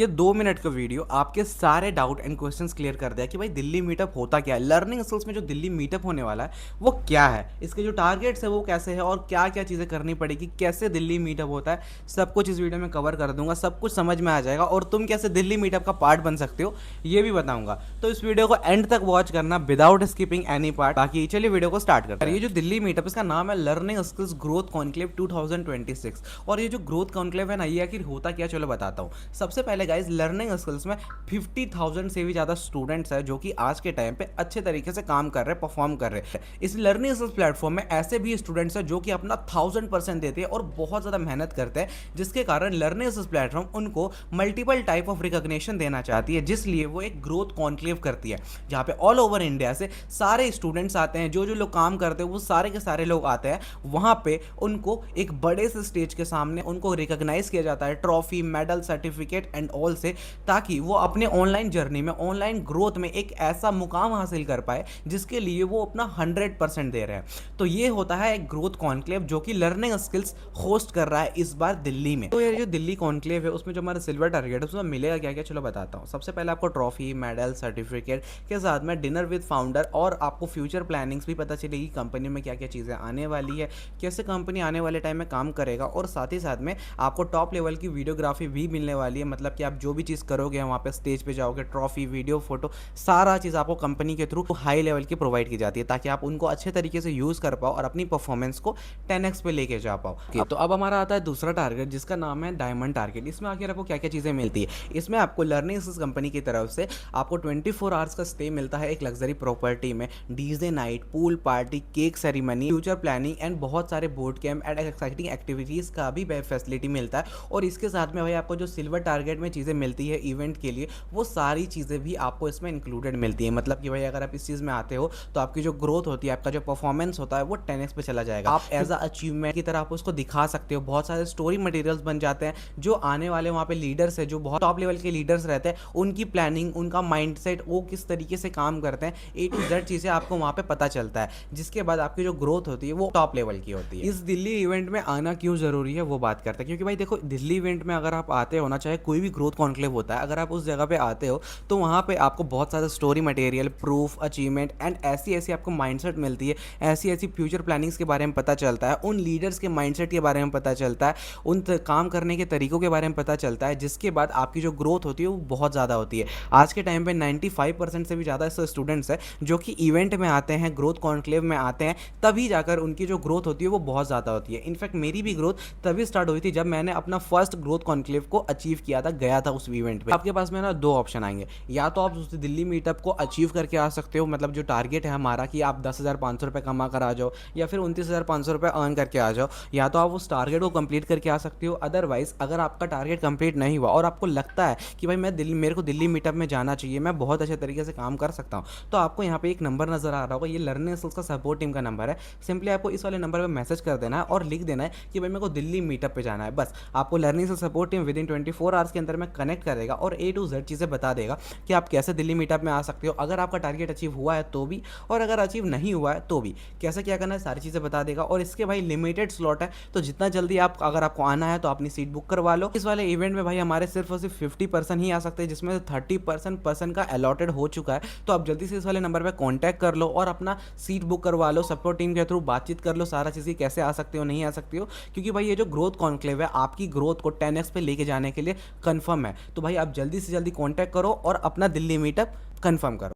ये 2 मिनट का वीडियो आपके सारे डाउट एंड क्वेश्चंस क्लियर कर दिया कि भाई दिल्ली मीटअप होता क्या है। लर्निंग स्किल्स में जो दिल्ली मीटअप होने वाला है वो क्या है, इसके जो टारगेट्स है वो कैसे है और क्या क्या चीज़ें करनी पड़ेगी, कैसे दिल्ली मीटअप होता है, सब कुछ इस वीडियो में कवर कर दूंगा। सब कुछ समझ में आ जाएगा और तुम कैसे दिल्ली मीटअप का पार्ट बन सकते हो ये भी बताऊंगा। तो इस वीडियो को एंड तक वॉच करना विदाउट स्किपिंग एनी पार्ट। बाकी चलिए वीडियो को स्टार्ट करते हैं। ये जो दिल्ली मीटअप इसका नाम है लर्निंग स्किल्स ग्रोथ कॉन्क्लेव 2026। और ये जो ग्रोथ कॉन्क्लेव है ना, ये आखिर होता क्या, चलो बताता हूँ। सबसे पहले गाइस, लर्निंग स्किल्स में 50,000 से भी ज़्यादा स्टूडेंट्स हैं जो कि आज के टाइम पे अच्छे तरीके से काम कर रहे हैं, परफॉर्म कर रहे हैं। इस लर्निंग स्किल्स प्लेटफॉर्म में ऐसे भी स्टूडेंट्स हैं जो कि अपना 1000% देते हैं और बहुत ज़्यादा मेहनत करते हैं, जिसके कारण लर्निंग स्किल्स प्लेटफॉर्म उनको मल्टीपल टाइप ऑफ रिकॉग्निशन देना चाहती है, जिसलिए वो एक ग्रोथ कॉन्क्लेव करती है जहाँ पे ऑल ओवर इंडिया से सारे स्टूडेंट्स आते हैं। जो जो लोग काम करते हैं वो सारे के सारे लोग आते हैं वहाँ पे। उनको एक बड़े से स्टेज के सामने उनको रिकॉग्नाइज किया जाता है trophy, medal, certificate and all से, ताकि वो अपने ऑनलाइन जर्नी में, ऑनलाइन ग्रोथ में एक ऐसा मुकाम हासिल कर पाए जिसके लिए वो अपना 100% दे रहे हैं। तो ये होता है एक ग्रोथ कॉन्क्लेव जो कि लर्निंग स्किल्स होस्ट कर रहा है इस बार दिल्ली में। तो ये जो दिल्ली कॉन्क्लेव है उसमें जो हमारा सिल्वर टारगेट है उसमें मिलेगा क्या क्या, चलो बताता हूँ। सबसे पहले आपको ट्रॉफी, मेडल, सर्टिफिकेट के साथ में डिनर विद फाउंडर और आपको फ्यूचर प्लानिंग्स भी पता चलेगी कंपनी में क्या क्या चीज़ें आने वाली है, कैसे कंपनी आने वाले टाइम में काम करेगा। और साथ ही साथ में आपको टॉप लेवल की वीडियोग्राफी भी मिलने वाली है। मतलब कि आप जो भी चीज़ करोगे वहाँ पे स्टेज पे जाओगे, ट्रॉफी, वीडियो, फोटो, सारा चीज़ आपको कंपनी के थ्रू हाई लेवल की प्रोवाइड की जाती है ताकि आप उनको अच्छे तरीके से यूज़ कर पाओ और अपनी परफॉर्मेंस को 10x पे लेके जा पाओ। तो अब हमारा आता है दूसरा टारगेट जिसका नाम है डायमंड टारगेट। इसमें आखिर आपको क्या क्या चीज़ें मिलती है, इसमें आपको लर्निंग कंपनी की तरफ से आपको 24 आवर्स का स्टे मिलता है एक लग्जरी प्रॉपर्टी में, DJ night, pool party, cake ceremony, future planning and बहुत सारे board camp and exciting activities का भी फैसिलिटी मिलता है। और इसके साथ में भाई आपको जो सिल्वर टारगेट में चीज़ें मिलती है इवेंट के लिए, वो सारी चीज़ें भी आपको इसमें इंक्लूडेड मिलती है। मतलब कि भाई अगर आप इस चीज़ में आते हो तो आपकी जो ग्रोथ होती है, आपका जो परफॉर्मेंस होता है वो 10x पे चला जाएगा। आप एज अ अचीवमेंट की तरह आप उसको दिखा सकते हो। बहुत सारे स्टोरी मटेरियल्स बन जाते हैं। जो आने वाले वहाँ पे लीडर्स है, जो बहुत टॉप लेवल के लीडर्स रहते हैं, उनकी प्लानिंग, उनका माइंडसेट, वो किस तरीके से काम करते हैं, A to Z चीज़ें आपको वहाँ पे पता चलता है, जिसके बाद आपकी जो ग्रोथ होती है वो टॉप लेवल की होती है। इस दिल्ली इवेंट में आना क्यों ज़रूरी है वो बात करते हैं, क्योंकि भाई देखो, दिल्ली इवेंट में अगर आप आते हो ना, चाहे कोई भी ग्रोथ कॉन्क्लेव होता है, अगर आप उस जगह पे आते हो तो वहाँ पे आपको बहुत सारा story material, proof, achievement and ऐसी ऐसी आपको माइंडसेट मिलती है, ऐसी ऐसी फ्यूचर प्लानिंग्स के बारे में पता चलता है, उन लीडर्स के माइंडसेट के बारे में पता चलता है, उन काम करने के तरीकों के बारे में पता चलता है, जिसके बाद आपकी जो ग्रोथ होती है वो बहुत ज़्यादा होती है। आज के टाइम पे 95% से भी ज़्यादा ऐसे स्टूडेंट्स हैं जो कि इवेंट में आते हैं, ग्रोथ कॉन्क्लेव में आते हैं, तभी जाकर उनकी जो ग्रोथ होती है वो बहुत ज़्यादा होती है। इनफैक्ट मेरी भी ग्रोथ तभी स्टार्ट हुई थी जब मैंने अपना फर्स्ट ग्रोथ कॉन्क्लेव को अचीव किया था, गया था उस इवेंट पे। आपके पास में ना दो ऑप्शन आएंगे, या तो आप उस दिल्ली मीटअप को अचीव करके आ सकते हो, मतलब जो टारगेट है हमारा कि आप 10,500 रुपये कमा कर आ जाओ, या फिर 29,500 रुपये अर्न करके आ जाओ, या तो आप उस टारगेट को कंप्लीट करके आ सकते हो। अदरवाइज अगर आपका टारगेट कंप्लीट नहीं हुआ और आपको लगता है कि भाई मेरे को दिल्ली मीटअप में जाना चाहिए, मैं बहुत अच्छे तरीके से काम कर सकता हूँ, तो आपको यहाँ पे एक नंबर नजर आ रहा होगा, ये लर्निंग स्किल्स का सपोर्ट टीम का नंबर है। सिंपली आपको इस वाले नंबर पर मैसेज कर देना है और लिख देना है कि भाई मेरे को दिल्ली मीटअप पे जाना है। बस आपको learning skills support team within 24 hours के अंदर में कनेक्ट करेगा और A to Z चीज़ें बता देगा कि आप कैसे दिल्ली मीटअप में आ सकते हो, अगर आपका टारगेट अचीव हुआ है तो भी, और अगर अचीव नहीं हुआ है तो भी कैसे क्या करना है, सारी चीज़ें बता देगा। और इसके भाई लिमिटेड स्लॉट है, तो जितना जल्दी अगर आपको आना है तो अपनी सीट बुक करवा लो। इस वाले इवेंट में भाई हमारे सिर्फ और सिर्फ 50% ही आ सकते हैं, जिसमें 30% पर्सन का अलॉटेड हो चुका है। तो आप जल्दी से इस वाले नंबर पर कॉन्टैक्ट कर लो और अपना सीट बुक करवा लो, सपोर्ट टीम के थ्रू बातचीत कर लो, सारा चीज़ें कैसे आ सकते हो, नहीं आ सकती हो। क्योंकि भाई ये जो ग्रोथ कॉन्क्लेव है आपकी ग्रोथ को 10x पे लेके जाने के लिए कंफर्म है। तो भाई आप जल्दी से जल्दी कॉन्टैक्ट करो और अपना दिल्ली मीटअप कंफर्म करो।